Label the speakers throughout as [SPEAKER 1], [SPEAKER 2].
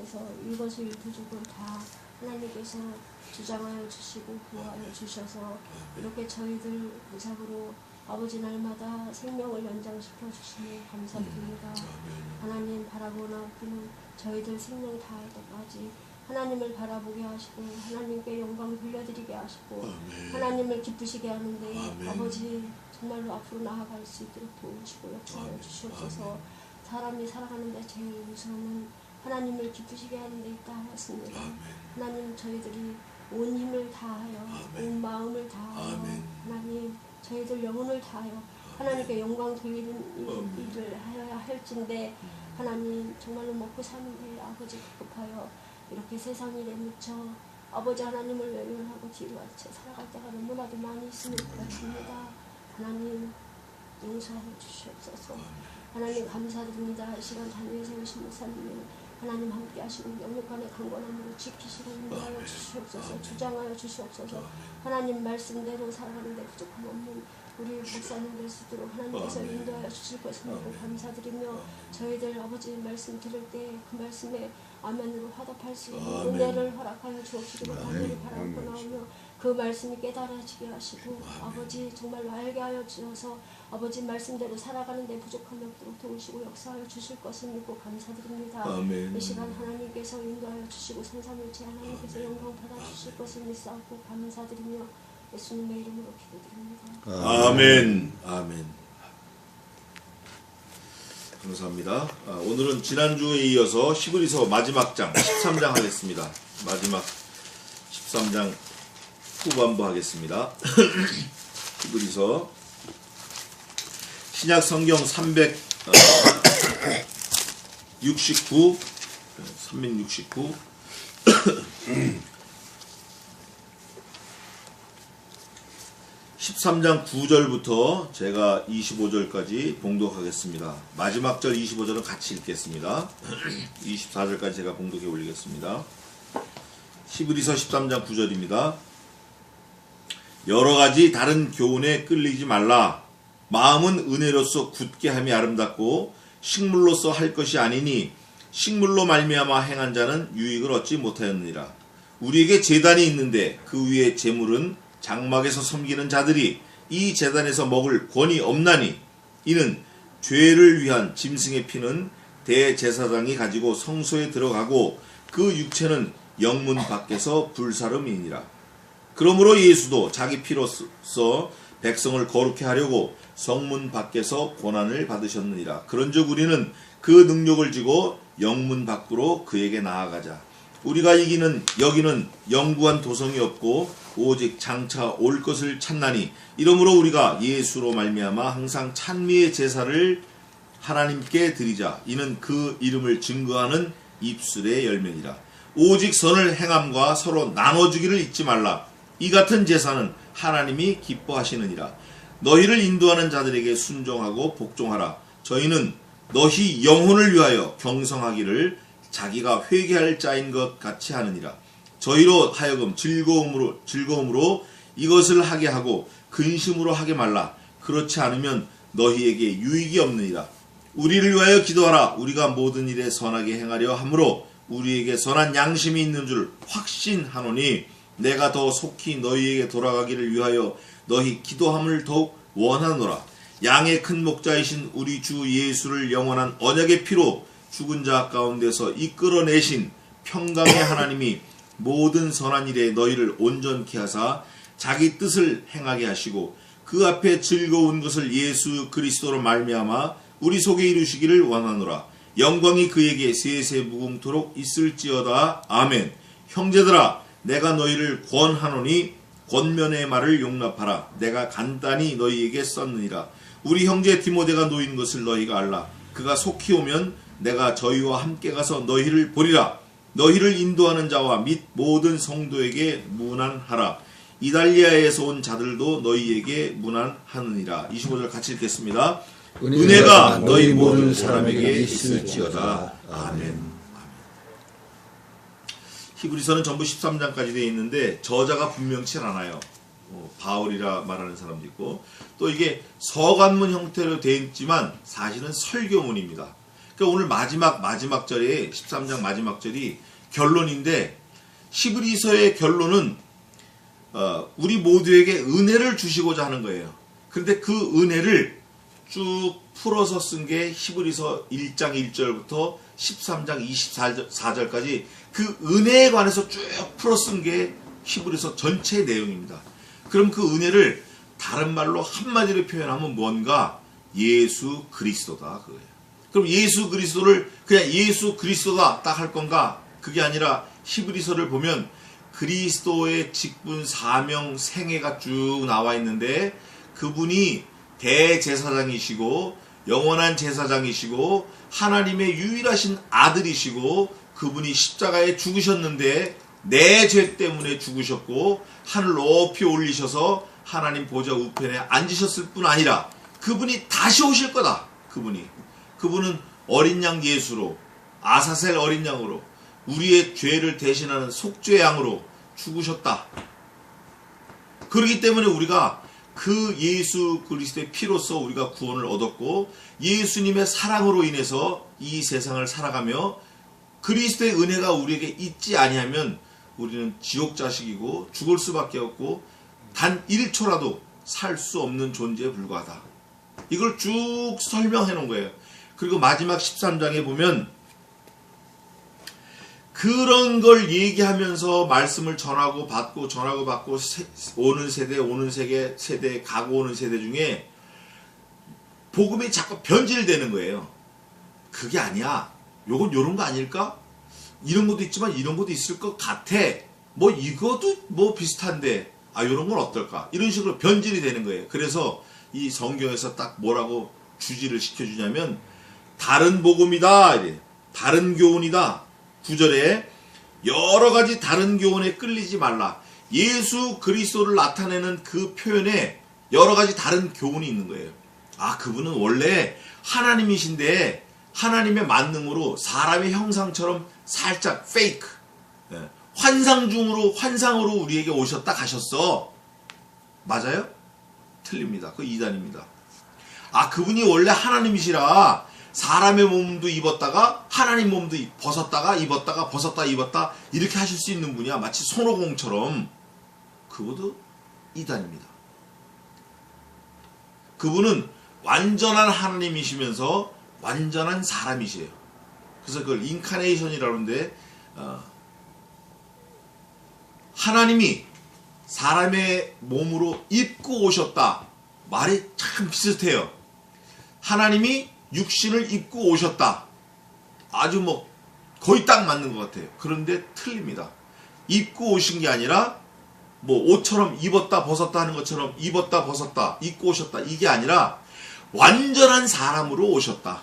[SPEAKER 1] 통해서 이것을 부족을 다 하나님께서 주장하여 주시고 구하여 주셔서 이렇게 저희들 무작으로 아버지 날마다 생명을 연장시켜 주시니 감사드립니다. 하나님 바라보나 그는 저희들 생명 다할 때까지 하나님을 바라보게 하시고 하나님께 영광 돌려드리게 하시고 하나님을 기쁘시게 하는데 아버지 정말로 앞으로 나아갈 수 있도록 도우시고 역사하여 주시옵소서. 사람이 살아가는데 제일 우선은 하나님을 기쁘시게 하는 데 있다 하였습니다. 하나님 저희들이 온 힘을 다하여 온 마음을 다하여 하나님 저희들 영혼을 다하여 하나님께 영광 돌리는 일을 하여야 할진데 하나님 정말로 먹고 사는데 아버지 급급하여 이렇게 세상 일에 묻혀 아버지 하나님을 외면하고 뒤로 앉혀 살아갈 때가 너무나도 많이 있음을 고백합니다. 하나님 용서하여 주시옵소서. 하나님 감사드립니다. 이 시간 자녀에 세우신 목사님을 하나님 함께 하시고 영육간의 강건함으로 지키시고 인도하여 주시옵소서. 주장하여 주시옵소서. 하나님 말씀대로 살아가는 데 부족함 없는 우리 목사님 될 수 있도록 하나님께서 인도하여 주실 것을 믿고 감사드리며 저희들 아버지 말씀 들을 때 그 말씀에 아멘으로 화답할 수 있는 은혜를 허락하여 주옵시기를 간절히 바라고 나오며 그 말씀이 깨달아지게 하시고 아버지 정말로 알게 하여 주셔서 아버지 말씀대로 살아가는 데 부족함이 없도록 도우시고 역사하여 주실 것을 믿고 감사드립니다. 이 시간 하나님께서 인도하여 주시고 성삼일체 하나님께서 영광 받아주실 것을 믿사옵고 감사드리며 예수님의 이름으로 기도드립니다.
[SPEAKER 2] 아멘. 아멘. 감사합니다. 오늘은 지난주에 이어서 히브리서 마지막 장 13장 하겠습니다. 마지막 13장 후반부 하겠습니다. 히브리서 신약 성경 369 13장 9절부터 제가 25절까지 봉독하겠습니다. 마지막 절 25절은 같이 읽겠습니다. 24절까지 제가 봉독해 올리겠습니다. 히브리서 13장 9절입니다. 여러가지 다른 교훈에 끌리지 말라. 마음은 은혜로서 굳게 함이 아름답고 식물로서 할 것이 아니니 식물로 말미암아 행한 자는 유익을 얻지 못하였느니라. 우리에게 제단이 있는데 그 위에 제물은 장막에서 섬기는 자들이 이 제단에서 먹을 권이 없나니 이는 죄를 위한 짐승의 피는 대제사장이 가지고 성소에 들어가고 그 육체는 영문 밖에서 불사름이니라. 그러므로 예수도 자기 피로써 백성을 거룩해 하려고 성문 밖에서 고난을 받으셨느니라. 그런즉 우리는 그 능력을 지고 영문 밖으로 그에게 나아가자. 우리가 여기는 영구한 도성이 없고 오직 장차 올 것을 찾나니 이러므로 우리가 예수로 말미암아 항상 찬미의 제사를 하나님께 드리자. 이는 그 이름을 증거하는 입술의 열매니라. 오직 선을 행함과 서로 나눠주기를 잊지 말라. 이 같은 제사는 하나님이 기뻐하시느니라. 너희를 인도하는 자들에게 순종하고 복종하라. 저희는 너희 영혼을 위하여 경성하기를 자기가 회개할 자인 것 같이 하느니라. 저희로 하여금 즐거움으로 이것을 하게 하고 근심으로 하게 말라. 그렇지 않으면 너희에게 유익이 없느니라. 우리를 위하여 기도하라. 우리가 모든 일에 선하게 행하려 함으로 우리에게 선한 양심이 있는 줄 확신하노니 내가 더 속히 너희에게 돌아가기를 위하여 너희 기도함을 더욱 원하노라. 양의 큰 목자이신 우리 주 예수를 영원한 언약의 피로 죽은 자 가운데서 이끌어내신 평강의 하나님이 모든 선한 일에 너희를 온전케 하사 자기 뜻을 행하게 하시고 그 앞에 즐거운 것을 예수 그리스도로 말미암아 우리 속에 이루시기를 원하노라. 영광이 그에게 세세 무궁토록 있을지어다. 아멘. 형제들아, 내가 너희를 권하노니 권면의 말을 용납하라. 내가 간단히 너희에게 썼느니라. 우리 형제 디모데가 놓인 것을 너희가 알라. 그가 속히 오면 내가 저희와 함께 가서 너희를 보리라. 너희를 인도하는 자와 및 모든 성도에게 문안하라. 이달리아에서 온 자들도 너희에게 문안하느니라. 25절 같이 읽겠습니다. 은혜가 너희 모든 사람에게 있을지어다. 아멘. 히브리서는 전부 13장까지 되어 있는데 저자가 분명치 않아요. 바울이라 말하는 사람도 있고 또 이게 서간문 형태로 되어 있지만 사실은 설교문입니다. 그러니까 오늘 마지막 절에 13장 마지막 절이 결론인데 히브리서의 결론은 우리 모두에게 은혜를 주시고자 하는 거예요. 그런데 그 은혜를 쭉 풀어서 쓴 게 히브리서 1장 1절부터 13장 24절까지 그 은혜에 관해서 쭉 풀어 쓴 게 히브리서 전체의 내용입니다. 그럼 그 은혜를 다른 말로 한마디로 표현하면 뭔가 예수 그리스도다 그거예요. 그럼 예수 그리스도를 그냥 예수 그리스도다 딱 할 건가? 그게 아니라 히브리서를 보면 그리스도의 직분, 사명, 생애가 쭉 나와 있는데 그분이 대제사장이시고 영원한 제사장이시고 하나님의 유일하신 아들이시고 그분이 십자가에 죽으셨는데 내 죄 때문에 죽으셨고 하늘 높이 올리셔서 하나님 보좌 우편에 앉으셨을 뿐 아니라 그분이 다시 오실 거다. 그분은 어린 양 예수로 아사셀 어린 양으로 우리의 죄를 대신하는 속죄 양으로 죽으셨다. 그렇기 때문에 우리가 그 예수 그리스도의 피로써 우리가 구원을 얻었고 예수님의 사랑으로 인해서 이 세상을 살아가며 그리스도의 은혜가 우리에게 있지 아니하면 우리는 지옥 자식이고 죽을 수밖에 없고 단 1초라도 살 수 없는 존재에 불과하다. 이걸 쭉 설명해 놓은 거예요. 그리고 마지막 13장에 보면 그런 걸 얘기하면서 말씀을 전하고 받고 오는 세대 가고 오는 세대 중에 복음이 자꾸 변질되는 거예요. 그게 아니야. 요건 요런 거 아닐까? 이런 것도 있지만 이런 것도 있을 것 같아. 뭐 이것도 뭐 비슷한데 요런 건 어떨까? 이런 식으로 변질이 되는 거예요. 그래서 이 성경에서 딱 뭐라고 주지를 시켜주냐면 다른 복음이다. 이래. 다른 교훈이다. 9절에 여러 가지 다른 교훈에 끌리지 말라. 예수 그리스도를 나타내는 그 표현에 여러 가지 다른 교훈이 있는 거예요. 그분은 원래 하나님이신데 하나님의 만능으로 사람의 형상처럼 살짝 페이크, 환상으로 우리에게 오셨다 가셨어. 맞아요? 틀립니다. 그거 이단입니다. 그분이 원래 하나님이시라 사람의 몸도 입었다가 하나님 몸도 벗었다가 입었다가 벗었다 입었다 이렇게 하실 수 있는 분이야. 마치 손오공처럼. 그것도 이단입니다. 그분은 완전한 하나님이시면서 완전한 사람이시에요. 그래서 그걸 인카네이션이라고 하는데 하나님이 사람의 몸으로 입고 오셨다. 말이 참 비슷해요. 하나님이 육신을 입고 오셨다. 아주 거의 딱 맞는 것 같아요. 그런데 틀립니다. 입고 오신 게 아니라 옷처럼 입었다 벗었다 하는 것처럼 입었다 벗었다 입고 오셨다 이게 아니라 완전한 사람으로 오셨다.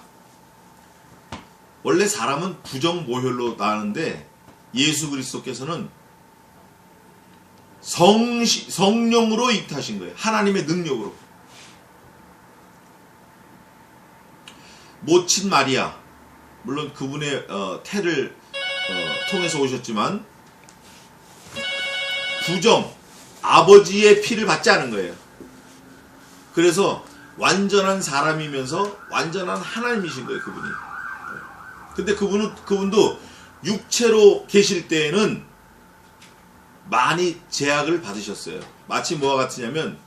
[SPEAKER 2] 원래 사람은 부정모혈로 나는데 예수 그리스도께서는 성령으로 잉태하신 거예요. 하나님의 능력으로. 모친 마리아, 물론 그분의 태를 통해서 오셨지만 아버지의 피를 받지 않은 거예요. 그래서 완전한 사람이면서 완전한 하나님이신 거예요, 그분이. 근데 그분도 육체로 계실 때에는 많이 제약을 받으셨어요. 마치 뭐와 같으냐면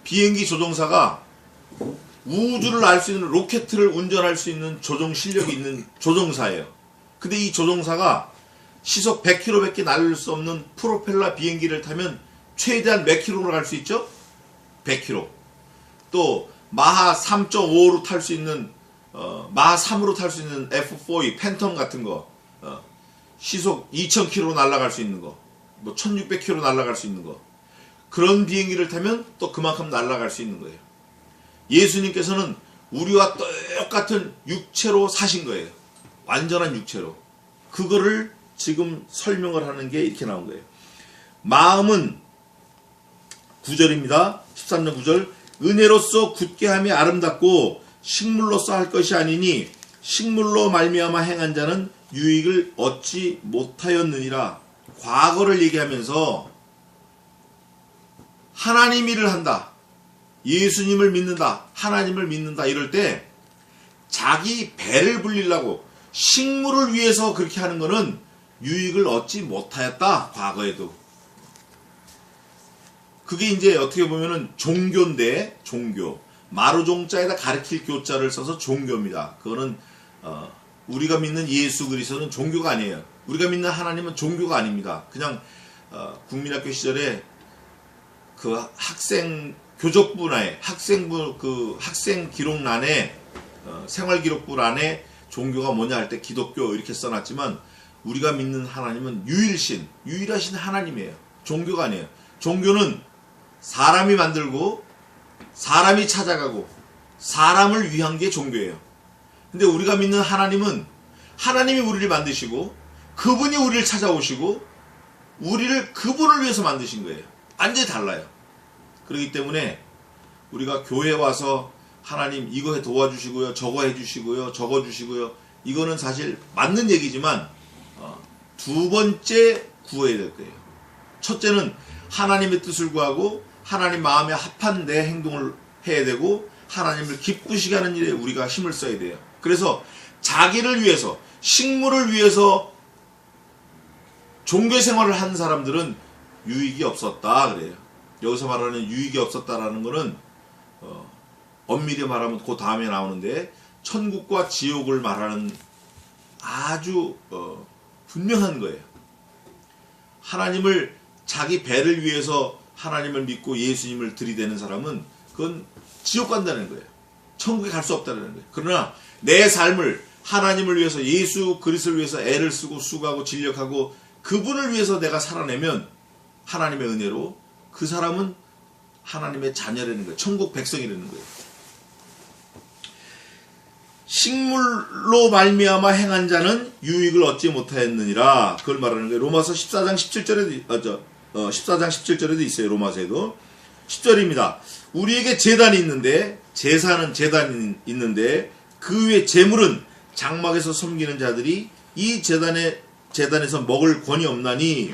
[SPEAKER 2] 비행기 조종사가 우주를 날 수 있는 로켓을 운전할 수 있는 조종 실력이 있는 조종사예요. 근데 이 조종사가 시속 100km밖에 날릴 수 없는 프로펠러 비행기를 타면 최대한 몇 킬로로 갈 수 있죠? 100km. 또 마하 3.5로 탈 수 있는 마하 3으로 탈 수 있는 F4E 팬텀 같은 거 시속 2000km 날아갈 수 있는 거, 1600km 날아갈 수 있는 거, 그런 비행기를 타면 또 그만큼 날아갈 수 있는 거예요. 예수님께서는 우리와 똑같은 육체로 사신 거예요. 완전한 육체로. 그거를 지금 설명을 하는 게 이렇게 나온 거예요. 마음은 9절입니다. 13절 9절 은혜로서 굳게 함이 아름답고 식물로서 할 것이 아니니 식물로 말미암아 행한 자는 유익을 얻지 못하였느니라. 과거를 얘기하면서 하나님 일을 한다. 예수님을 믿는다. 하나님을 믿는다. 이럴 때 자기 배를 불리려고 식물을 위해서 그렇게 하는 것은 유익을 얻지 못하였다. 과거에도. 그게 이제 어떻게 보면은 종교인데, 종교. 마루종자에다 가르칠 교자를 써서 종교입니다. 그거는 우리가 믿는 예수 그리스도는 종교가 아니에요. 우리가 믿는 하나님은 종교가 아닙니다. 그냥 국민학교 시절에 그 학생 교적부란에 학생부 그 학생 기록란에 생활 기록부란에 종교가 뭐냐 할 때 기독교 이렇게 써놨지만 우리가 믿는 하나님은 유일신, 유일하신 하나님이에요. 종교가 아니에요. 종교는 사람이 만들고 사람이 찾아가고 사람을 위한 게 종교예요. 근데 우리가 믿는 하나님은 하나님이 우리를 만드시고 그분이 우리를 찾아오시고 우리를 그분을 위해서 만드신 거예요. 완전히 달라요. 그렇기 때문에 우리가 교회 와서 하나님 이거 도와주시고요, 저거 해주시고요, 저거 주시고요, 이거는 사실 맞는 얘기지만 두 번째 구해야 될 거예요. 첫째는 하나님의 뜻을 구하고 하나님 마음에 합한 내 행동을 해야 되고 하나님을 기쁘시게 하는 일에 우리가 힘을 써야 돼요. 그래서 자기를 위해서, 식물을 위해서 종교 생활을 한 사람들은 유익이 없었다 그래요. 여기서 말하는 유익이 없었다라는 것은 엄밀히 말하면 그 다음에 나오는데 천국과 지옥을 말하는 아주 분명한 거예요. 하나님을 자기 배를 위해서 하나님을 믿고 예수님을 들이대는 사람은 그건 지옥 간다는 거예요. 천국에 갈 수 없다는 거예요. 그러나 내 삶을 하나님을 위해서 예수 그리스도를 위해서 애를 쓰고 수고하고 진력하고 그분을 위해서 내가 살아내면 하나님의 은혜로 그 사람은 하나님의 자녀라는 거예요. 천국 백성이라는 거예요. 식물로 말미암아 행한 자는 유익을 얻지 못하였느니라. 그걸 말하는 거예요. 로마서 14장 17절에도 14장 17절에도 있어요. 로마서에도 10절입니다. 우리에게 제단이 있는데 제사는 제단이 있는데 그 위에 제물은 장막에서 섬기는 자들이 이 제단에서 먹을 권이 없나니.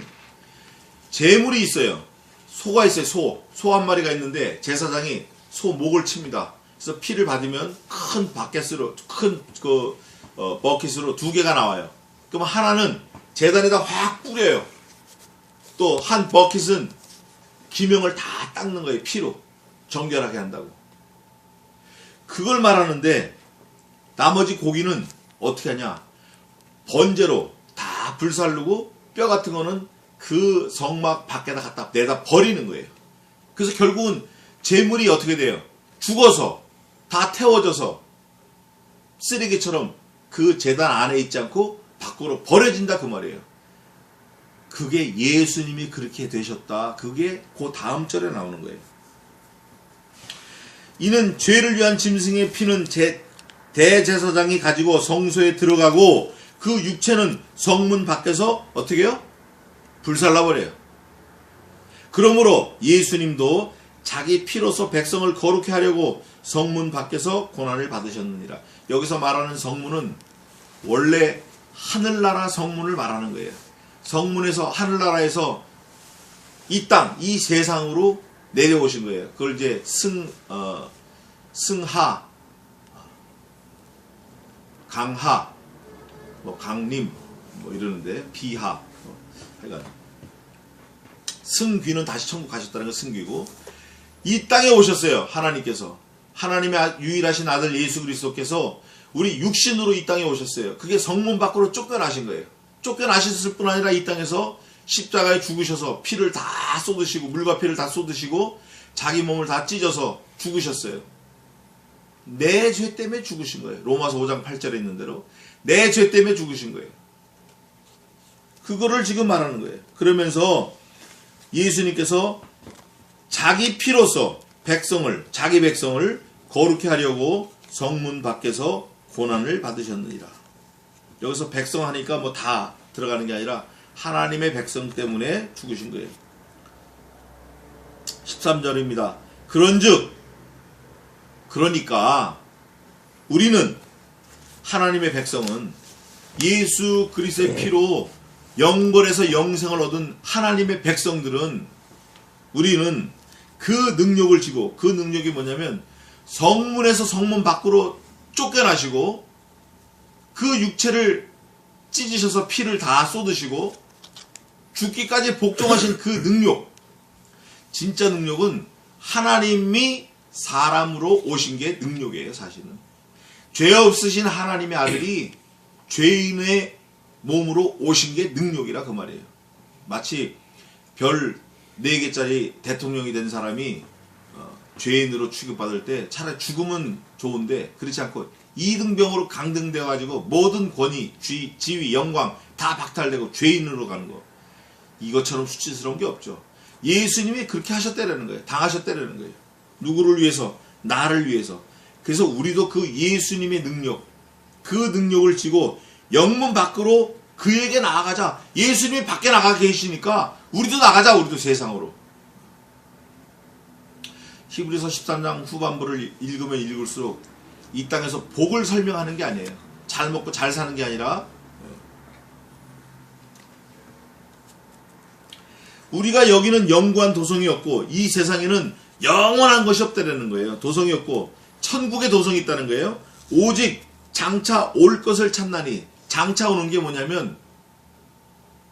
[SPEAKER 2] 제물이 있어요. 소가 있어요. 소 한 마리가 있는데 제사장이 소 목을 칩니다. 그래서 피를 받으면 큰 바켓으로 큰 버킷으로 2개가 나와요. 그럼 하나는 제단에다 확 뿌려요. 또 한 버킷은 기명을 다 닦는 거예요. 피로 정결하게 한다고. 그걸 말하는데 나머지 고기는 어떻게 하냐? 번제로 다 불살르고 뼈 같은 거는 그 성막 밖에다 갖다 내다 버리는 거예요. 그래서 결국은 제물이 어떻게 돼요? 죽어서 다 태워져서 쓰레기처럼 그 제단 안에 있지 않고 밖으로 버려진다 그 말이에요. 그게 예수님이 그렇게 되셨다. 그게 그 다음 절에 나오는 거예요. 이는 죄를 위한 짐승의 피는 대제사장이 가지고 성소에 들어가고 그 육체는 성문 밖에서 어떻게 해요? 불살라버려요. 그러므로 예수님도 자기 피로서 백성을 거룩히 하려고 성문 밖에서 고난을 받으셨느니라. 여기서 말하는 성문은 원래 하늘나라 성문을 말하는 거예요. 성문에서 하늘나라에서 이 땅, 이 세상으로 내려오신 거예요. 그걸 이제 승하, 강하, 강림 이러는데 비하, 하여간 승귀는 다시 천국 가셨다는 건 승귀고 이 땅에 오셨어요. 하나님께서. 하나님의 유일하신 아들 예수 그리스도께서 우리 육신으로 이 땅에 오셨어요. 그게 성문 밖으로 쫓겨나신 거예요. 쫓겨나셨을 뿐 아니라 이 땅에서 십자가에 죽으셔서 피를 다 쏟으시고 물과 피를 다 쏟으시고 자기 몸을 다 찢어서 죽으셨어요. 내 죄 때문에 죽으신 거예요. 로마서 5장 8절에 있는 대로 내 죄 때문에 죽으신 거예요. 그거를 지금 말하는 거예요. 그러면서 예수님께서 자기 피로서 자기 백성을 거룩히 하려고 성문 밖에서 고난을 받으셨느니라. 여기서 백성 하니까 뭐 다 들어가는 게 아니라 하나님의 백성 때문에 죽으신 거예요. 13절입니다. 그런즉 그러니까 우리는 하나님의 백성은 예수 그리스도의 피로 영벌에서 영생을 얻은 하나님의 백성들은 우리는 그 능력을 지고 그 능력이 뭐냐면 성문에서 성문 밖으로 쫓겨나시고 그 육체를 찢으셔서 피를 다 쏟으시고 죽기까지 복종하신 그 능력, 진짜 능력은 하나님이 사람으로 오신 게 능력이에요. 사실은 죄 없으신 하나님의 아들이 죄인의 몸으로 오신 게 능력이라 그 말이에요. 마치 별 4개짜리 대통령이 된 사람이 죄인으로 취급받을 때 차라리 죽으면 좋은데 그렇지 않고 2등병으로 강등되어 가지고 모든 권위, 지위, 영광 다 박탈되고 죄인으로 가는 거. 이것처럼 수치스러운 게 없죠. 예수님이 그렇게 하셨다라는 거예요. 당하셨다라는 거예요. 누구를 위해서? 나를 위해서. 그래서 우리도 그 예수님의 능력, 그 능력을 지고 영문 밖으로 그에게 나아가자. 예수님이 밖에 나가 계시니까 우리도 나가자. 우리도 세상으로. 히브리서 13장 후반부를 읽으면 읽을수록 이 땅에서 복을 설명하는 게 아니에요. 잘 먹고 잘 사는 게 아니라 우리가 여기는 영구한 도성이 없고 이 세상에는 영원한 것이 없다는 거예요. 도성이 없고 천국의 도성이 있다는 거예요. 오직 장차 올 것을 찾나니, 장차 오는 게 뭐냐면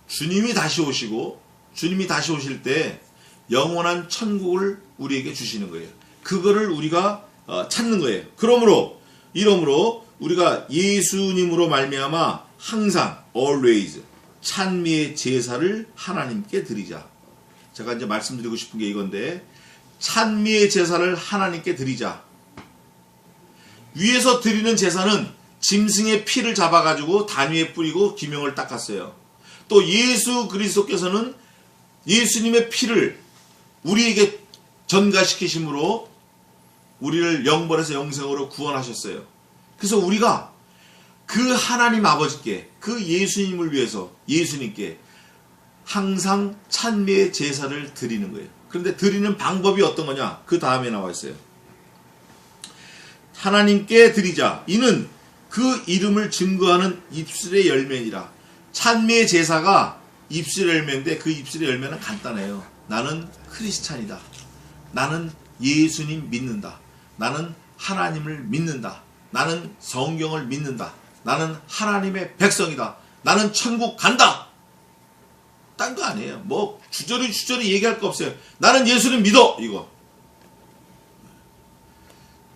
[SPEAKER 2] 주님이 다시 오시고 주님이 다시 오실 때 영원한 천국을 우리에게 주시는 거예요. 그거를 우리가 찾는 거예요. 그러므로 우리가 예수님으로 말미암아 항상 always 찬미의 제사를 하나님께 드리자. 제가 이제 말씀드리고 싶은 게 이건데, 찬미의 제사를 하나님께 드리자. 위에서 드리는 제사는 짐승의 피를 잡아가지고 단 위에 뿌리고 기명을 닦았어요. 또 예수 그리스도께서는 예수님의 피를 우리에게 전가시키심으로 우리를 영벌에서 영생으로 구원하셨어요. 그래서 우리가 그 하나님 아버지께, 그 예수님을 위해서 예수님께 항상 찬미의 제사를 드리는 거예요. 그런데 드리는 방법이 어떤 거냐? 그 다음에 나와 있어요. 하나님께 드리자. 이는 그 이름을 증거하는 입술의 열매니라. 찬미의 제사가 입술의 열매인데 그 입술의 열매는 간단해요. 나는 크리스찬이다. 나는 예수님 믿는다. 나는 하나님을 믿는다. 나는 성경을 믿는다. 나는 하나님의 백성이다. 나는 천국 간다. 딴 거 아니에요. 뭐 주저리 얘기할 거 없어요. 나는 예수를 믿어. 이거.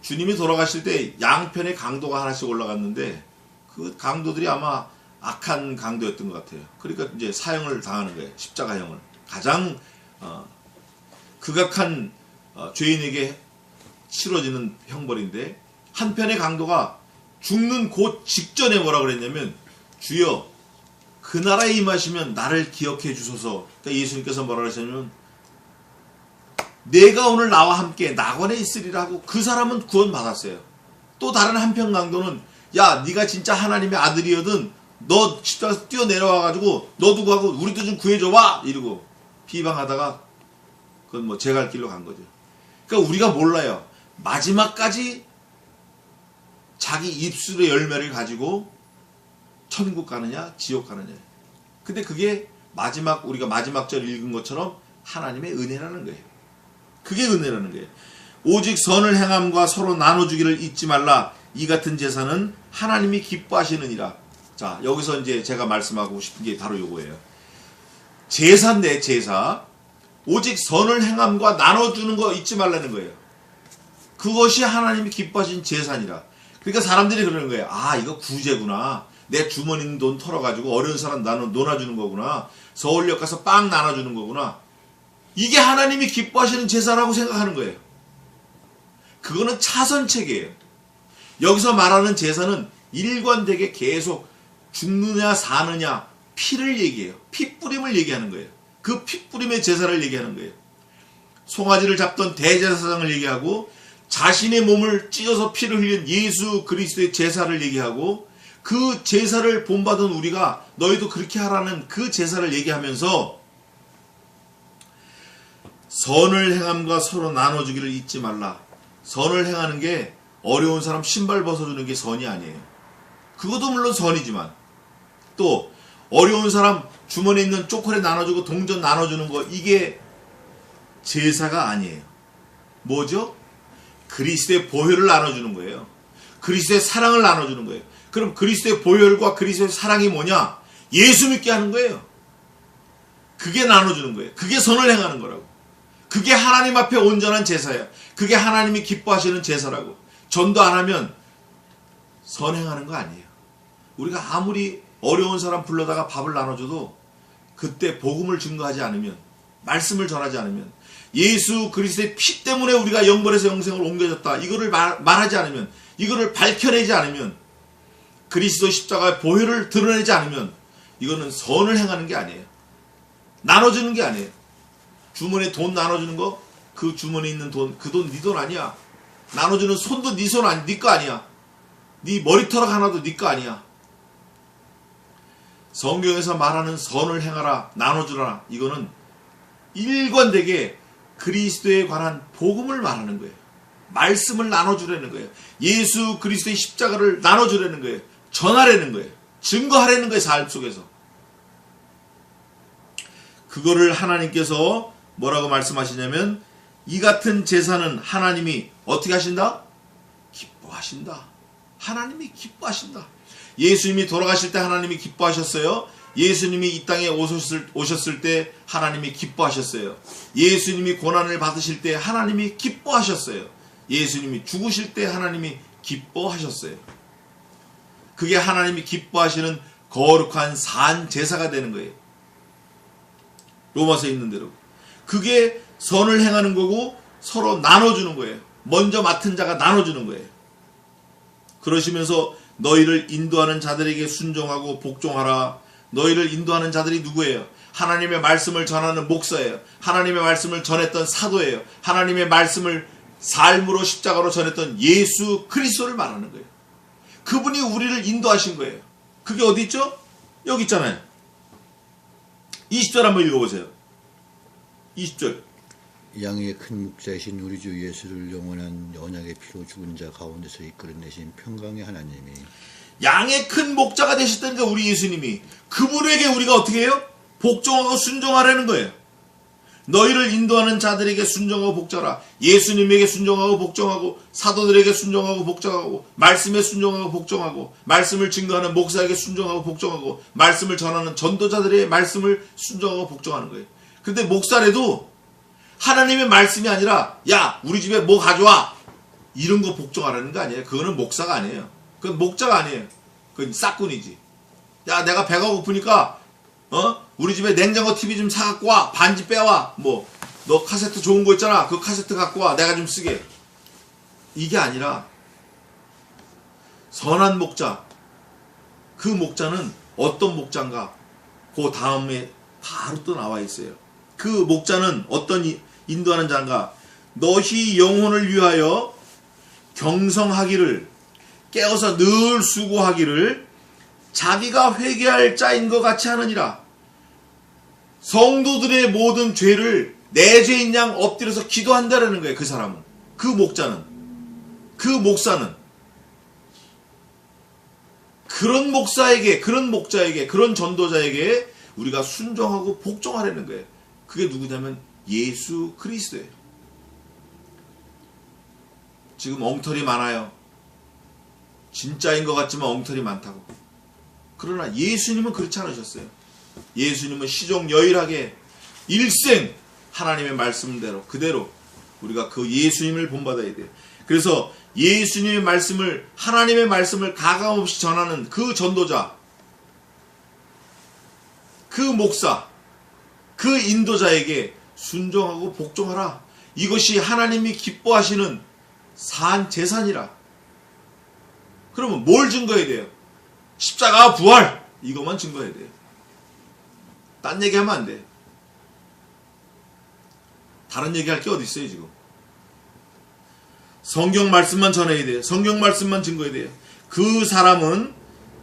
[SPEAKER 2] 주님이 돌아가실 때 양편의 강도가 하나씩 올라갔는데 그 강도들이 아마 악한 강도였던 것 같아요. 그러니까 이제 사형을 당하는 거예요. 십자가형을. 가장 극악한 죄인에게 치러지는 형벌인데, 한편의 강도가 죽는 곧 직전에 뭐라 그랬냐면, 주여 그 나라에 임하시면 나를 기억해 주소서. 그러니까 예수님께서 뭐라 그러셨냐면, 내가 오늘 나와 함께 낙원에 있으리라 하고 그 사람은 구원받았어요. 또 다른 한편 강도는, 야 네가 진짜 하나님의 아들이거든 너 십자가에서 뛰어내려와가지고 너도 구하고 우리도 좀 구해줘봐 이러고 비방하다가 그건 뭐 제 갈 길로 간 거죠. 그러니까 우리가 몰라요. 마지막까지 자기 입술의 열매를 가지고 천국 가느냐 지옥 가느냐. 근데 그게 우리가 마지막 절 읽은 것처럼 하나님의 은혜라는 거예요. 그게 은혜라는 거예요. 오직 선을 행함과 서로 나눠주기를 잊지 말라. 이 같은 제사는 하나님이 기뻐하시느니라. 자, 여기서 이제 제가 말씀하고 싶은 게 바로 요거예요. 제사인데 제사. 오직 선을 행함과 나눠주는 거 잊지 말라는 거예요. 그것이 하나님이 기뻐하신 제사니라. 그러니까 사람들이 그러는 거예요. 아, 이거 구제구나. 내 주머니 있는 돈 털어가지고 어려운 사람 나눠주는 거구나. 서울역 가서 빵 나눠주는 거구나. 이게 하나님이 기뻐하시는 제사라고 생각하는 거예요. 그거는 차선책이에요. 여기서 말하는 제사는 일관되게 계속 죽느냐 사느냐 피를 얘기해요. 피 뿌림을 얘기하는 거예요. 그 피 뿌림의 제사를 얘기하는 거예요. 송아지를 잡던 대제사장을 얘기하고, 자신의 몸을 찢어서 피를 흘린 예수 그리스도의 제사를 얘기하고, 그 제사를 본받은 우리가 너희도 그렇게 하라는 그 제사를 얘기하면서 선을 행함과 서로 나눠주기를 잊지 말라. 선을 행하는 게 어려운 사람 신발 벗어주는 게 선이 아니에요. 그것도 물론 선이지만, 또 어려운 사람 주머니에 있는 초콜릿 나눠주고 동전 나눠주는 거, 이게 제사가 아니에요. 뭐죠? 그리스도의 보혈을 나눠주는 거예요. 그리스도의 사랑을 나눠주는 거예요. 그럼 그리스도의 보혈과 그리스도의 사랑이 뭐냐? 예수 믿게 하는 거예요. 그게 나눠주는 거예요. 그게 선을 행하는 거라고. 그게 하나님 앞에 온전한 제사야. 그게 하나님이 기뻐하시는 제사라고. 전도 안 하면 선행하는 거 아니에요. 우리가 아무리 어려운 사람 불러다가 밥을 나눠줘도 그때 복음을 증거하지 않으면, 말씀을 전하지 않으면, 예수 그리스도의 피 때문에 우리가 영벌에서 영생을 옮겨졌다, 이거를 말하지 않으면, 이거를 밝혀내지 않으면, 그리스도 십자가의 보혈을 드러내지 않으면 이거는 선을 행하는 게 아니에요. 나눠주는 게 아니에요. 주머니에 돈 나눠주는 거, 그 주머니에 있는 돈, 그 돈 네 돈 아니야. 나눠주는 손도 네 손 아니, 네 거 아니야. 네 머리털 하나도 네 거 아니야. 성경에서 말하는 선을 행하라, 나눠주라, 이거는 일관되게 그리스도에 관한 복음을 말하는 거예요. 말씀을 나눠주라는 거예요. 예수 그리스도의 십자가를 나눠주라는 거예요. 전하라는 거예요. 증거하라는 거예요. 삶 속에서. 그거를 하나님께서 뭐라고 말씀하시냐면, 이 같은 제사는 하나님이 어떻게 하신다? 기뻐하신다. 하나님이 기뻐하신다. 예수님이 돌아가실 때 하나님이 기뻐하셨어요. 예수님이 이 땅에 오셨을 때 하나님이 기뻐하셨어요. 예수님이 고난을 받으실 때 하나님이 기뻐하셨어요. 예수님이 죽으실 때 하나님이 기뻐하셨어요. 그게 하나님이 기뻐하시는 거룩한 산 제사가 되는 거예요. 로마서에 있는 대로. 그게 선을 행하는 거고 서로 나눠주는 거예요. 먼저 맡은 자가 나눠주는 거예요. 그러시면서 너희를 인도하는 자들에게 순종하고 복종하라. 너희를 인도하는 자들이 누구예요? 하나님의 말씀을 전하는 목사예요. 하나님의 말씀을 전했던 사도예요. 하나님의 말씀을 삶으로 십자가로 전했던 예수 그리스도를 말하는 거예요. 그분이 우리를 인도하신 거예요. 그게 어디 있죠? 여기 있잖아요. 20절 한번 읽어보세요. 20절.
[SPEAKER 3] 양의 큰 목자이신 우리 주 예수를 영원한 언약의 피로 죽은 자 가운데서 이끌어내신 평강의 하나님이,
[SPEAKER 2] 양의 큰 목자가 되셨다니까 우리 예수님이, 그분에게 우리가 어떻게 해요? 복종하고 순종하라는 거예요. 너희를 인도하는 자들에게 순종하고 복종하라. 예수님에게 순종하고 복종하고, 사도들에게 순종하고 복종하고, 말씀에 순종하고 복종하고, 말씀을 증거하는 목사에게 순종하고 복종하고, 말씀을 전하는 전도자들의 말씀을 순종하고 복종하는 거예요. 근데 목사래도 하나님의 말씀이 아니라, 야 우리 집에 뭐 가져와, 이런 거 복종하라는 거 아니에요. 그거는 목사가 아니에요. 그건 목자가 아니에요. 그건 싹군이지. 야 내가 배가 고프니까 우리 집에 냉장고 TV 좀 사갖고 와. 반지 빼와. 뭐 너 카세트 좋은 거 있잖아. 그 카세트 갖고 와. 내가 좀 쓰게. 이게 아니라 선한 목자. 그 목자는 어떤 목자인가? 그 다음에 바로 또 나와 있어요. 그 목자는 어떤 인도하는 자인가? 너희 영혼을 위하여 경성하기를, 깨어서 늘 수고하기를 자기가 회개할 자인 것 같이 하느니라. 성도들의 모든 죄를 내 죄인 양 엎드려서 기도한다라는 거예요. 그 사람은, 그 목자는, 그 목사는 그런 목사에게, 그런 목자에게, 그런 전도자에게 우리가 순종하고 복종하라는 거예요. 그게 누구냐면 예수 그리스도예요. 지금 엉터리 많아요. 진짜인 것 같지만 엉터리 많다고. 그러나 예수님은 그렇지 않으셨어요. 예수님은 시종여일하게 일생 하나님의 말씀대로 그대로 우리가 그 예수님을 본받아야 돼요. 그래서 예수님의 말씀을, 하나님의 말씀을 가감없이 전하는 그 전도자, 그 목사, 그 인도자에게 순종하고 복종하라. 이것이 하나님이 기뻐하시는 산 제사니라. 그러면 뭘 증거해야 돼요? 십자가 부활, 이것만 증거해야 돼요. 딴 얘기하면 안 돼. 다른 얘기할 게 어디 있어요 지금. 성경 말씀만 전해야 돼요. 성경 말씀만 증거해야 돼요. 그 사람은,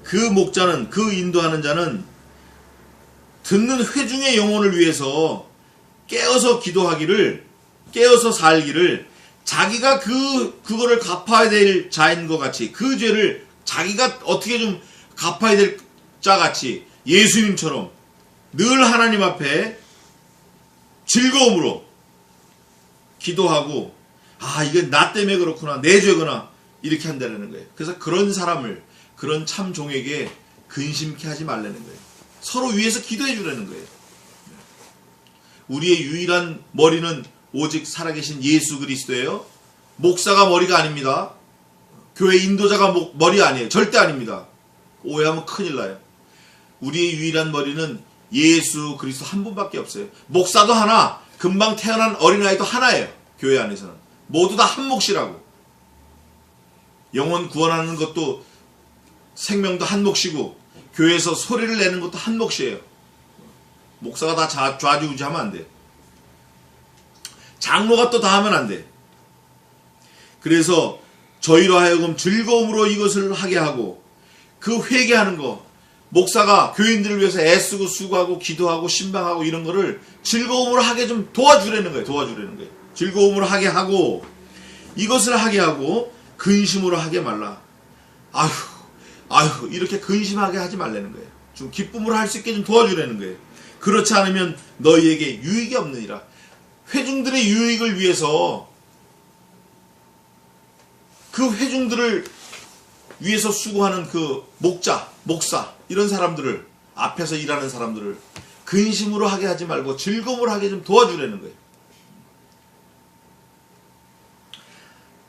[SPEAKER 2] 그 목자는, 그 인도하는 자는 듣는 회중의 영혼을 위해서 깨어서 기도하기를, 깨어서 살기를, 자기가 그거를 갚아야 될 자인 것 같이, 그 죄를 자기가 어떻게 좀 갚아야 될 자 같이 예수님처럼 늘 하나님 앞에 즐거움으로 기도하고, 아 이게 나 때문에 그렇구나, 내 죄구나, 이렇게 한다는 거예요. 그래서 그런 사람을, 그런 참 종에게 근심케 하지 말라는 거예요. 서로 위해서 기도해 주라는 거예요. 우리의 유일한 머리는 오직 살아계신 예수 그리스도예요. 목사가 머리가 아닙니다. 교회 인도자가 머리 아니에요. 절대 아닙니다. 오해하면 큰일 나요. 우리의 유일한 머리는 예수 그리스도 한 분밖에 없어요. 목사도 하나, 금방 태어난 어린아이도 하나예요. 교회 안에서는 모두 다 한 몫이라고. 영혼 구원하는 것도, 생명도 한 몫이고, 교회에서 소리를 내는 것도 한 몫이에요. 목사가 다 좌지우지하면 안 돼. 장로가 또 다 하면 안 돼. 그래서 저희로 하여금 즐거움으로 이것을 하게 하고, 그 회개하는 거, 목사가 교인들을 위해서 애쓰고 수고하고 기도하고 신방하고 이런 거를 즐거움으로 하게 좀 도와주라는 거예요. 도와주라는 거예요. 즐거움으로 하게 하고, 이것을 하게 하고 근심으로 하게 말라. 아휴 이렇게 근심하게 하지 말라는 거예요. 좀 기쁨으로 할 수 있게 좀 도와주라는 거예요. 그렇지 않으면 너희에게 유익이 없느니라. 회중들의 유익을 위해서, 그 회중들을 위해서 수고하는 그 목사 이런 사람들을, 앞에서 일하는 사람들을 근심으로 하게 하지 말고 즐거움으로 하게 좀 도와주라는 거예요.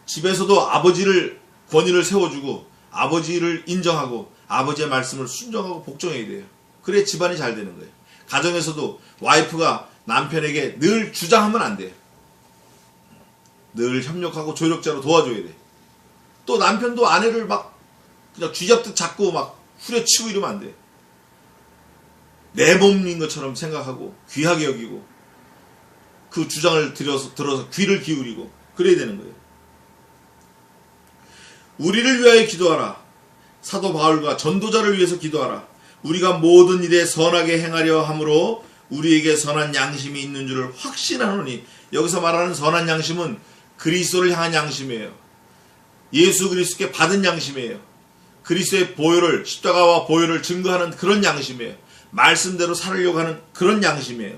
[SPEAKER 2] 집에서도 아버지를 권위를 세워주고 아버지를 인정하고 아버지의 말씀을 순종하고 복종해야 돼요. 그래야 집안이 잘 되는 거예요. 가정에서도 와이프가 남편에게 늘 주장하면 안 돼요. 늘 협력하고 조력자로 도와줘야 돼. 또 남편도 아내를 막 그냥 쥐잡듯 잡고 막 후려치고 이러면 안 돼. 내 몸인 것처럼 생각하고 귀하게 여기고 그 주장을 들어서 귀를 기울이고 그래야 되는 거예요. 우리를 위하여 기도하라. 사도 바울과 전도자를 위해서 기도하라. 우리가 모든 일에 선하게 행하려 함으로 우리에게 선한 양심이 있는 줄을 확신하노니, 여기서 말하는 선한 양심은 그리스도를 향한 양심이에요. 예수 그리스도께 받은 양심이에요. 그리스도의 보혈을, 십자가와 보혈을 증거하는 그런 양심이에요. 말씀대로 살으려고 하는 그런 양심이에요.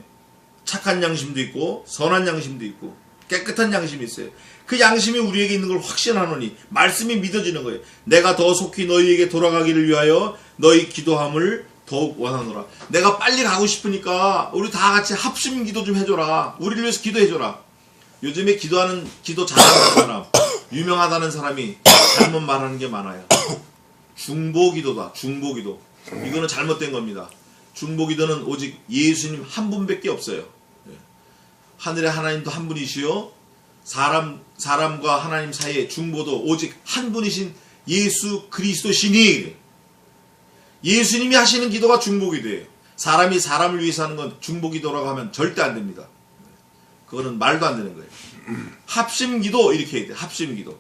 [SPEAKER 2] 착한 양심도 있고 선한 양심도 있고 깨끗한 양심이 있어요. 그 양심이 우리에게 있는 걸 확신하노니, 말씀이 믿어지는 거예요. 내가 더 속히 너희에게 돌아가기를 위하여 너희 기도함을 더욱 원하노라. 내가 빨리 가고 싶으니까 우리 다 같이 합심 기도 좀 해줘라. 우리를 위해서 기도해줘라. 요즘에 기도 잘하는 사람, 유명하다는 사람이 잘못 말하는 게 많아요. 중보기도다. 중보기도. 이거는 잘못된 겁니다. 중보기도는 오직 예수님 한 분밖에 없어요. 하늘의 하나님도 한 분이시요, 사람과 하나님 사이의 중보도 오직 한 분이신 예수 그리스도시니, 예수님이 하시는 기도가 중보기도예요. 사람이 사람을 위해서 하는 건 중보기도라고 하면 절대 안 됩니다. 그거는 말도 안 되는 거예요. 합심기도 이렇게 해야 돼요. 합심기도.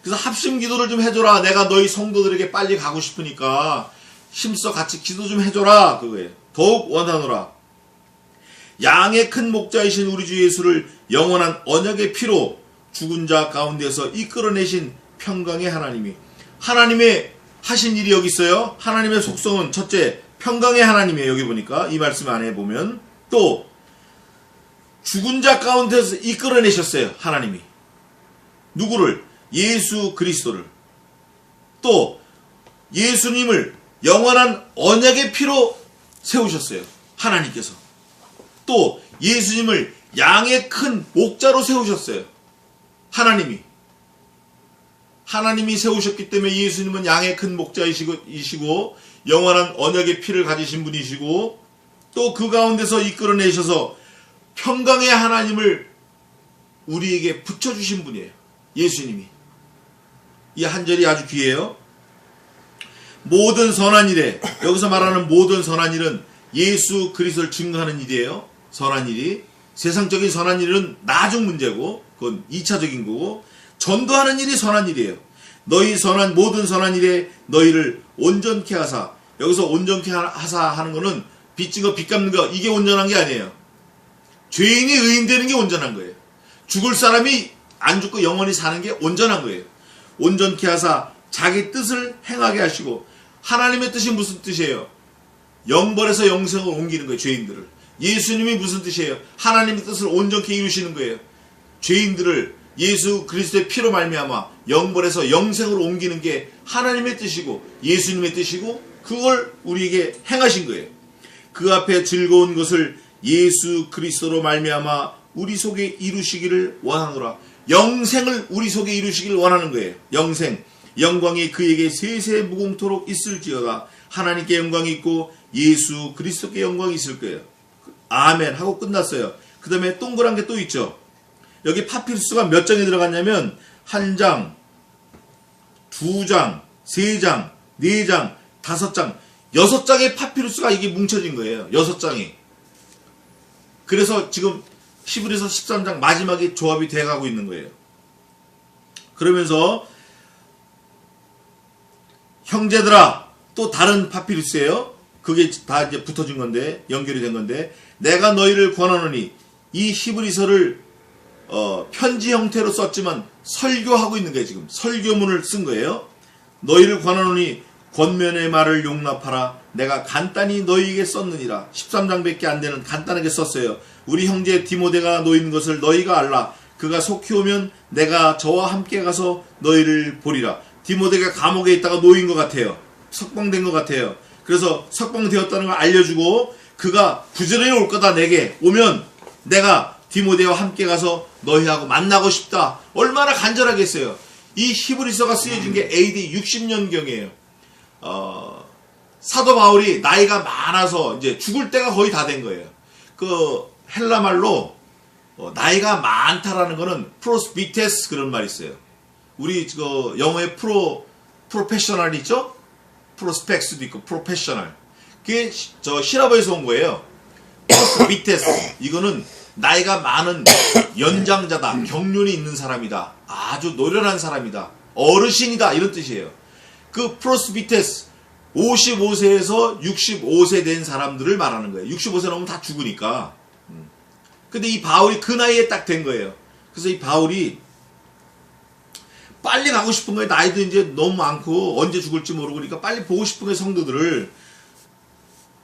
[SPEAKER 2] 그래서 합심기도를 좀 해줘라. 내가 너희 성도들에게 빨리 가고 싶으니까 힘써 같이 기도 좀 해줘라. 그거예요. 더욱 원하노라. 양의 큰 목자이신 우리 주 예수를 영원한 언약의 피로 죽은 자 가운데서 이끌어내신 평강의 하나님이, 하나님의 하신 일이 여기 있어요. 하나님의 속성은 첫째 평강의 하나님이에요. 여기 보니까 이 말씀 안에 보면 또 죽은 자 가운데서 이끌어내셨어요. 하나님이 누구를? 예수 그리스도를. 또 예수님을 영원한 언약의 피로 세우셨어요. 하나님께서. 또 예수님을 양의 큰 목자로 세우셨어요. 하나님이 세우셨기 때문에 예수님은 양의 큰 목자이시고 영원한 언약의 피를 가지신 분이시고, 또 그 가운데서 이끌어내셔서 평강의 하나님을 우리에게 붙여주신 분이에요. 예수님이. 이 한 절이 아주 귀해요. 모든 선한 일에, 여기서 말하는 모든 선한 일은 예수 그리스도를 증거하는 일이에요. 선한 일이. 세상적인 선한 일은 나중 문제고 그건 2차적인 거고, 전도하는 일이 선한 일이에요. 너희 모든 선한 일에 너희를 온전케 하사. 여기서 온전케 하사 하는 거는 빚 지고 빚 갚는 거, 이게 온전한 게 아니에요. 죄인이 의인 되는 게 온전한 거예요. 죽을 사람이 안 죽고 영원히 사는 게 온전한 거예요. 온전케 하사 자기 뜻을 행하게 하시고. 하나님의 뜻이 무슨 뜻이에요? 영벌에서 영생을 옮기는 거예요. 죄인들을. 예수님이 무슨 뜻이에요? 하나님의 뜻을 온전케 이루시는 거예요. 죄인들을 예수 그리스도의 피로 말미암아 영벌에서 영생으로 옮기는 게 하나님의 뜻이고 예수님의 뜻이고 그걸 우리에게 행하신 거예요. 그 앞에 즐거운 것을 예수 그리스도로 말미암아 우리 속에 이루시기를 원하노라. 영생을 우리 속에 이루시기를 원하는 거예요. 영생, 영광이 그에게 세세 무궁토록 있을지어다. 하나님께 영광이 있고 예수 그리스도께 영광이 있을 거예요. 아멘 하고 끝났어요. 그 다음에 동그란 게 또 있죠. 여기 파피루스가 몇 장이 들어갔냐면 1장, 2장, 3장, 4장, 5장, 6장의 파피루스가 이게 뭉쳐진 거예요. 6장이. 그래서 지금 히브리서 13장 마지막에 조합이 돼가고 있는 거예요. 그러면서 형제들아, 또 다른 파피루스예요. 그게 다 이제 붙어진 건데, 연결이 된 건데, 내가 너희를 권하노니 이 히브리서를 편지 형태로 썼지만 설교하고 있는 거예요. 지금 설교문을 쓴 거예요. 너희를 권하노니 권면의 말을 용납하라. 내가 간단히 너희에게 썼느니라. 13장밖에 안 되는 간단하게 썼어요. 우리 형제 디모데가 놓인 것을 너희가 알라. 그가 속히 오면 내가 저와 함께 가서 너희를 보리라. 디모데가 감옥에 있다가 놓인 것 같아요. 석방된 것 같아요. 그래서 석방되었다는 걸 알려주고 그가 부지런히 올 거다. 내게 오면 내가 디모데와 함께 가서 너희하고 만나고 싶다. 얼마나 간절하겠어요. 이 히브리서가 쓰여진 게 AD 60년경이에요. 사도 바울이 나이가 많아서 이제 죽을 때가 거의 다 된 거예요. 그 헬라 말로 나이가 많다라는 거는 프로스비테스 그런 말이 있어요. 우리 그 영어에 프로페셔널이 있죠? 프로스펙스도 있고 프로페셔널. 그게 저 히라버에서 온 거예요. 프로스비테스 이거는 나이가 많은 연장자다. 경륜이 있는 사람이다. 아주 노련한 사람이다. 어르신이다. 이런 뜻이에요. 그 프로스비테스 55세에서 65세 된 사람들을 말하는 거예요. 65세 넘으면 다 죽으니까. 근데 이 바울이 그 나이에 딱 된 거예요. 그래서 이 바울이 빨리 가고 싶은 거예요. 나이도 이제 너무 많고 언제 죽을지 모르고 그러니까 빨리 보고 싶은 거예요. 성도들을.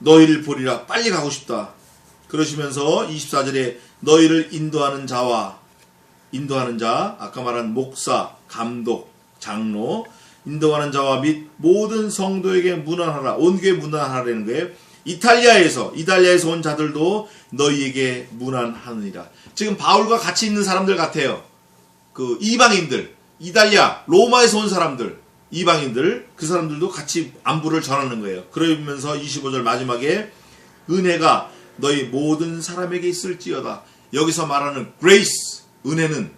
[SPEAKER 2] 너희를 보리라. 빨리 가고 싶다. 그러시면서 24절에 너희를 인도하는 자, 아까 말한 목사, 감독, 장로, 인도하는 자와 및 모든 성도에게 문안하라. 온 교회 문안하라는 거예요. 이탈리아에서 온 자들도 너희에게 문안하느니라. 지금 바울과 같이 있는 사람들 같아요. 그 이방인들, 이탈리아, 로마에서 온 사람들, 이방인들, 그 사람들도 같이 안부를 전하는 거예요. 그러면서 25절 마지막에 은혜가 너희 모든 사람에게 있을지어다. 여기서 말하는 grace, 은혜는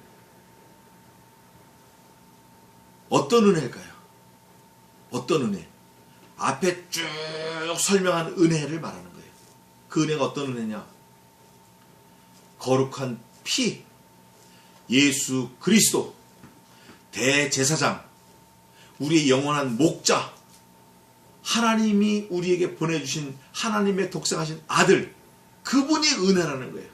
[SPEAKER 2] 어떤 은혜일까요? 어떤 은혜? 앞에 쭉 설명한 은혜를 말하는 거예요. 그 은혜가 어떤 은혜냐? 거룩한 피, 예수 그리스도, 대제사장, 우리의 영원한 목자, 하나님이 우리에게 보내주신 하나님의 독생하신 아들, 그분이 은혜라는 거예요.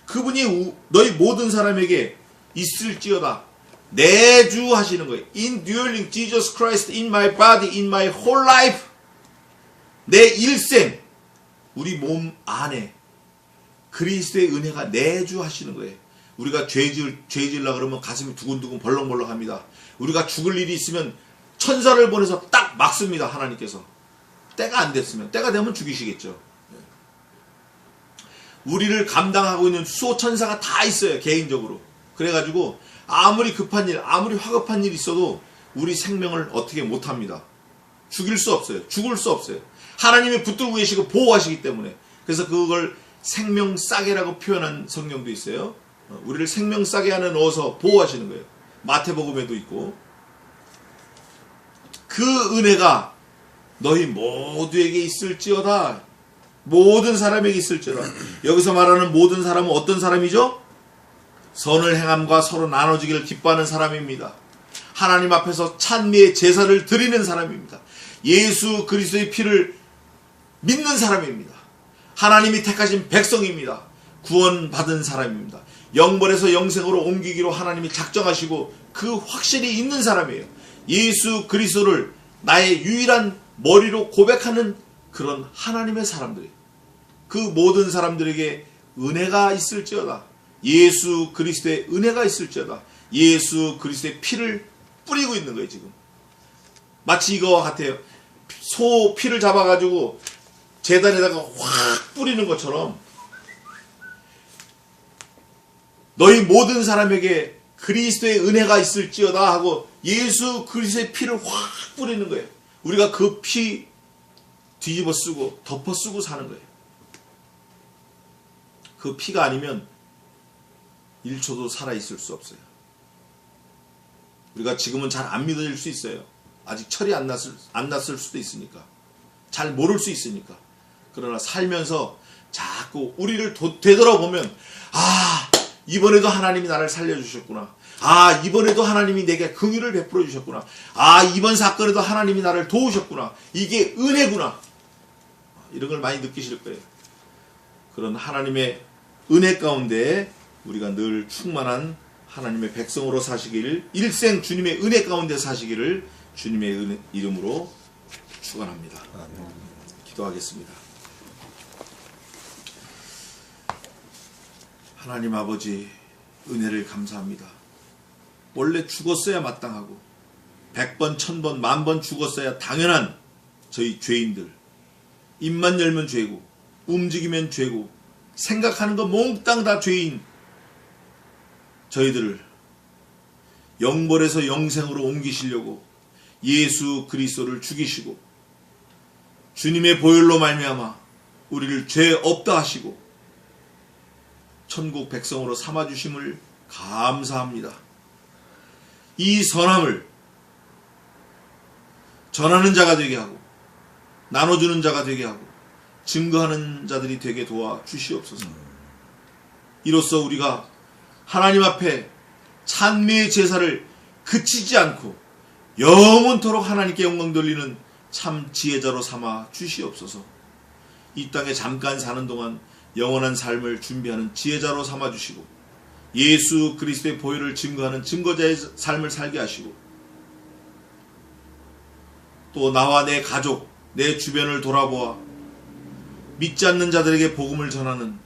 [SPEAKER 2] 그분이 너희 모든 사람에게 있을지어다. 내주하시는 거예요. Indwelling Jesus Christ in my body, in my whole life. 내 일생, 우리 몸 안에 그리스도의 은혜가 내주하시는 거예요. 우리가 죄 지으려고 그러면 가슴이 두근두근 벌렁벌렁 합니다. 우리가 죽을 일이 있으면 천사를 보내서 딱 막습니다. 하나님께서. 때가 안 됐으면. 때가 되면 죽이시겠죠. 우리를 감당하고 있는 수호천사가 다 있어요. 개인적으로. 그래가지고 아무리 급한 일, 아무리 화급한 일이 있어도 우리 생명을 어떻게 못합니다. 죽일 수 없어요. 죽을 수 없어요. 하나님이 붙들고 계시고 보호하시기 때문에. 그래서 그걸 생명싸개라고 표현한 성경도 있어요. 우리를 생명싸개 안에 넣어서 보호하시는 거예요. 마태복음에도 있고. 그 은혜가 너희 모두에게 있을지어다. 모든 사람에게 있을지어다. 여기서 말하는 모든 사람은 어떤 사람이죠? 선을 행함과 서로 나눠주기를 기뻐하는 사람입니다. 하나님 앞에서 찬미의 제사를 드리는 사람입니다. 예수 그리스도의 피를 믿는 사람입니다. 하나님이 택하신 백성입니다. 구원받은 사람입니다. 영벌에서 영생으로 옮기기로 하나님이 작정하시고 그 확신이 있는 사람이에요. 예수 그리스도를 나의 유일한 머리로 고백하는 그런 하나님의 사람들이, 그 모든 사람들에게 은혜가 있을지어다. 예수 그리스도의 은혜가 있을지어다. 예수 그리스도의 피를 뿌리고 있는 거예요. 지금 마치 이거와 같아요. 소 피를 잡아가지고 제단에다가 확 뿌리는 것처럼 너희 모든 사람에게 그리스도의 은혜가 있을지어다 하고 예수 그리스도의 피를 확 뿌리는 거예요. 우리가 그 피 뒤집어 쓰고 덮어 쓰고 사는 거예요. 그 피가 아니면 1초도 살아있을 수 없어요. 우리가 지금은 잘 안 믿어질 수 있어요. 아직 철이 안 났을 수도 있으니까. 잘 모를 수 있으니까. 그러나 살면서 자꾸 우리를 되돌아보면 이번에도 하나님이 나를 살려주셨구나. 이번에도 하나님이 내게 긍휼을 베풀어 주셨구나. 이번 사건에도 하나님이 나를 도우셨구나. 이게 은혜구나. 이런 걸 많이 느끼실 거예요. 그런 하나님의 은혜 가운데 우리가 늘 충만한 하나님의 백성으로 사시길, 일생 주님의 은혜 가운데 사시기를 주님의 이름으로 축원합니다. 기도하겠습니다. 하나님 아버지, 은혜를 감사합니다. 원래 죽었어야 마땅하고 100번, 1000번, 10,000번 죽었어야 당연한 저희 죄인들, 입만 열면 죄고 움직이면 죄고 생각하는 거 몽땅 다 죄인 저희들을 영벌에서 영생으로 옮기시려고 예수 그리스도를 죽이시고 주님의 보혈로 말미암아 우리를 죄 없다 하시고 천국 백성으로 삼아주심을 감사합니다. 이 선함을 전하는 자가 되게 하고 나눠주는 자가 되게 하고 증거하는 자들이 되게 도와 주시옵소서. 이로써 우리가 하나님 앞에 찬미의 제사를 그치지 않고 영원토록 하나님께 영광 돌리는 참 지혜자로 삼아 주시옵소서. 이 땅에 잠깐 사는 동안 영원한 삶을 준비하는 지혜자로 삼아 주시고 예수 그리스도의 보혈을 증거하는 증거자의 삶을 살게 하시고 또 나와 내 가족, 내 주변을 돌아보아 믿지 않는 자들에게 복음을 전하는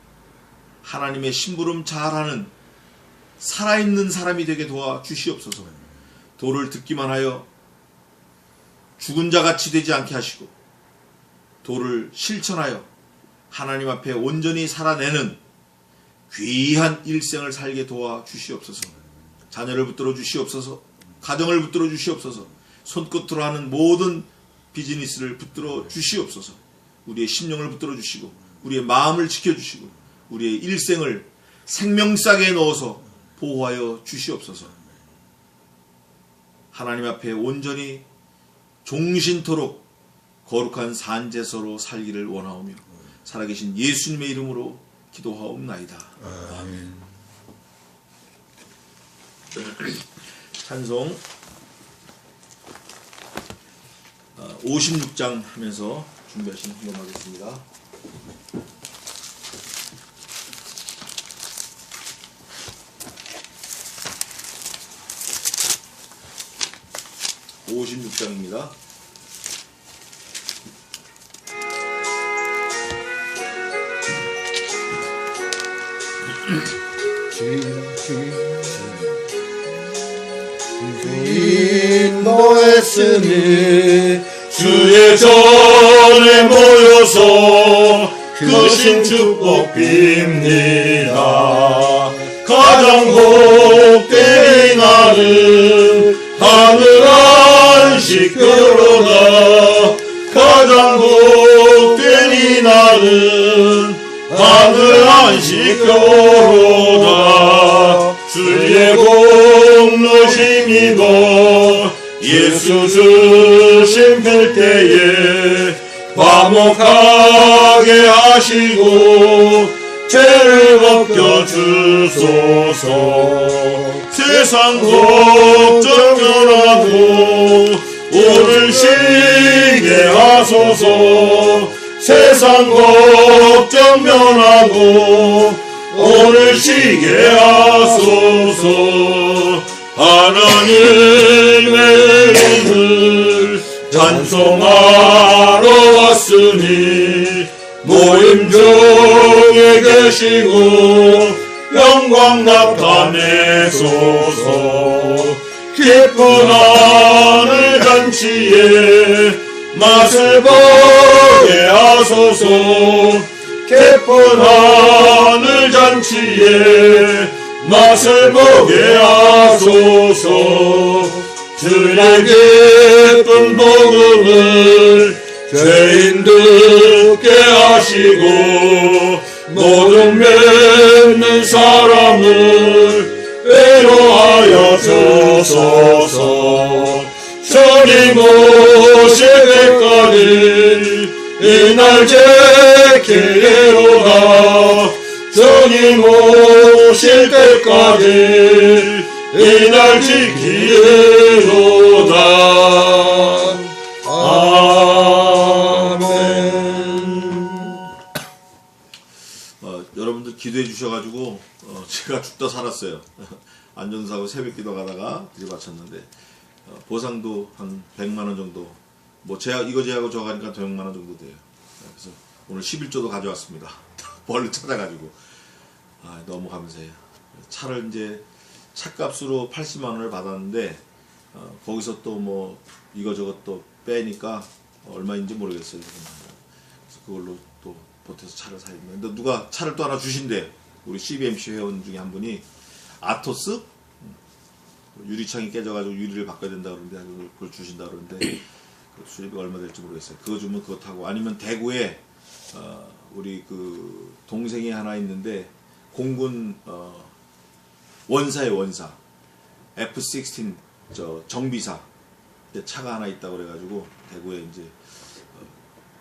[SPEAKER 2] 하나님의 심부름 잘하는 살아있는 사람이 되게 도와 주시옵소서. 도를 듣기만 하여 죽은 자같이 되지 않게 하시고 도를 실천하여 하나님 앞에 온전히 살아내는 귀한 일생을 살게 도와 주시옵소서. 자녀를 붙들어 주시옵소서. 가정을 붙들어 주시옵소서. 손끝으로 하는 모든 비즈니스를 붙들어 주시옵소서. 우리의 심령을 붙들어 주시고 우리의 마음을 지켜주시고 우리의 일생을 생명싸게 넣어서 보호하여 주시옵소서. 하나님 앞에 온전히 종신토록 거룩한 산제서로 살기를 원하오며 살아계신 예수님의 이름으로 기도하옵나이다.
[SPEAKER 3] 아멘.
[SPEAKER 2] 찬송 56장 하면서 준비하시면 헌금하겠습니다. (56장입니다)
[SPEAKER 4] 인도했으니 주의 전에 모여서 크신 축복 빕니다. 가장 복된 이날은 하늘 안식교로다. 가장 복된 이날은 하늘 안식교로다. 주의 공로심 입어 예수 주신 필때에 화목하게 하시고 죄를 벗겨주소서. 세상 걱정 면하고 오늘 쉬게 하소서. 세상 걱정 면하고 오늘 쉬게 하소서. 하나님의 이름을 찬송하러 왔으니 모임 중에 계시고 영광 나타내소서. 기쁜 하늘 잔치에 맛을 보게 하소서. 기쁜 하늘 잔치에 맛을 보게 하소서. 주의 기쁜 복음을 죄인 듣게 하시고 모든 믿는 사람을 위로하여 주소서. 주님 오실 때까지 이날 지키리로다. 주님 오실 때까지 이날 지키리로다.
[SPEAKER 2] 여러분들 기도해 주셔가지고 제가 죽다 살았어요. 안전사고 새벽기도 가다가 들이받쳤는데 보상도 한 100만원 정도, 뭐 이거 제하고 저거 하니까 더 100만원 정도 돼요. 그래서 오늘 11조도 가져왔습니다. 벌을 찾아가지고 너무 감사해요. 차를 이제 차값으로 80만원을 받았는데 거기서 또 뭐 이거저것 또 빼니까 얼마인지 모르겠어요. 그래서 그걸로 또 보태서 차를 사입니다. 근데 누가 차를 또 하나 주신대. 우리 CBMC 회원 중에 한 분이 아토스? 유리창이 깨져가지고 유리를 바꿔야 된다 그러는데 그걸 주신다 그러는데 그 수입이 얼마 될지 모르겠어요. 그거 주면 그거 타고, 아니면 대구에 우리 그 동생이 하나 있는데 공군 원사의 원사 F-16 정비사 차가 하나 있다고 그래가지고 대구에 이제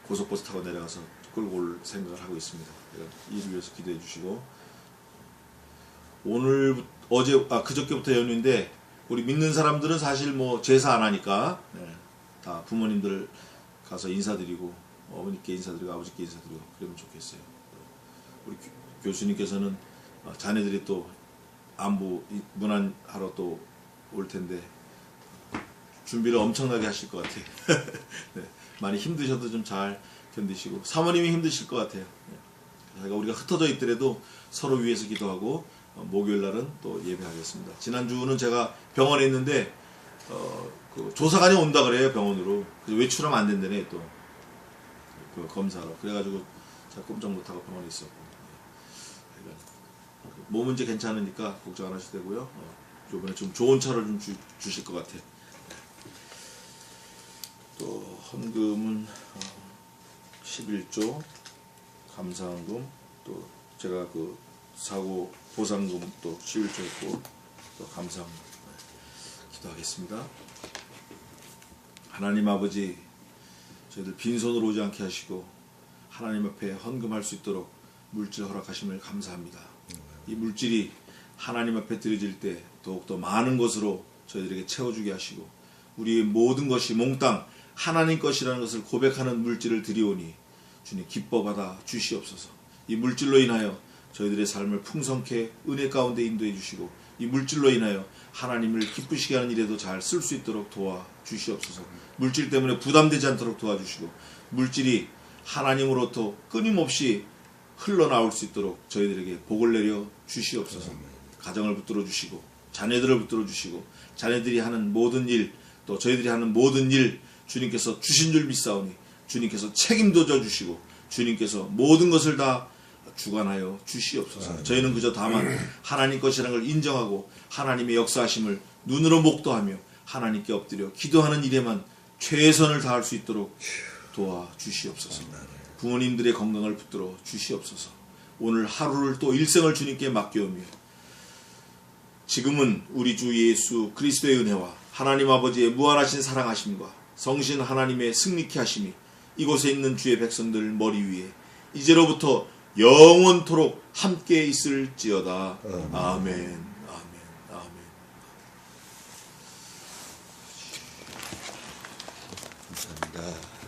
[SPEAKER 2] 고속버스 타고 내려가서 끌고 올 생각을 하고 있습니다. 이를 위해서 기도해 주시고, 그저께부터 연휴인데 우리 믿는 사람들은 사실 뭐 제사 안 하니까 다 부모님들 가서 인사드리고 어머니께 인사드리고 아버지께 인사드리고 그러면 좋겠어요. 우리 교수님께서는 자네들이 또 안부 문안하러 또 올 텐데 준비를 엄청나게 하실 것 같아요. 네, 많이 힘드셔도 좀 잘 견디시고, 사모님이 힘드실 것 같아요. 우리가 흩어져 있더라도 서로 위해서 기도하고 목요일 날은 또 예배하겠습니다. 지난주는 제가 병원에 있는데 그 조사관이 온다 그래요. 병원으로. 그래서 외출하면 안 된다네 또 그 검사로. 그래가지고 제가 꼼짝 못하고 병원에 있었고, 몸은 이제 괜찮으니까 걱정 안 하셔도 되고요. 이번에 좀 좋은 차를 좀 주실 것 같아요. 또 헌금은 11조 감사헌금, 또 제가 그 사고 보상금 또 11조 했고, 또 감사헌금 기도하겠습니다. 하나님 아버지, 저희들 빈손으로 오지 않게 하시고 하나님 앞에 헌금할 수 있도록 물질 허락하심을 감사합니다. 이 물질이 하나님 앞에 드려질 때 더욱더 많은 것으로 저희들에게 채워주게 하시고, 우리의 모든 것이 몽땅 하나님 것이라는 것을 고백하는 물질을 드리오니 주님 기뻐받아 주시옵소서. 이 물질로 인하여 저희들의 삶을 풍성케 은혜 가운데 인도해 주시고, 이 물질로 인하여 하나님을 기쁘시게 하는 일에도 잘 쓸 수 있도록 도와 주시옵소서. 물질 때문에 부담되지 않도록 도와주시고, 물질이 하나님으로부터 끊임없이 흘러나올 수 있도록 저희들에게 복을 내려 주시옵소서. 가정을 붙들어 주시고 자녀들을 붙들어 주시고, 자녀들이 하는 모든 일, 또 저희들이 하는 모든 일 주님께서 주신 줄 믿사오니 주님께서 책임도 져주시고 주님께서 모든 것을 다 주관하여 주시옵소서. 저희는 그저 다만 하나님 것이라는 걸 인정하고 하나님의 역사하심을 눈으로 목도하며 하나님께 엎드려 기도하는 일에만 최선을 다할 수 있도록 도와 주시옵소서. 부모님들의 건강을 붙들어 주시옵소서. 오늘 하루를 또 일생을 주님께 맡겨오며, 지금은 우리 주 예수 그리스도의 은혜와 하나님 아버지의 무한하신 사랑하심과 성신 하나님의 승리케 하심이 이곳에 있는 주의 백성들 머리 위에 이제로부터 영원토록 함께 있을지어다. 아멘. 아멘. 아멘.
[SPEAKER 3] 감사합니다.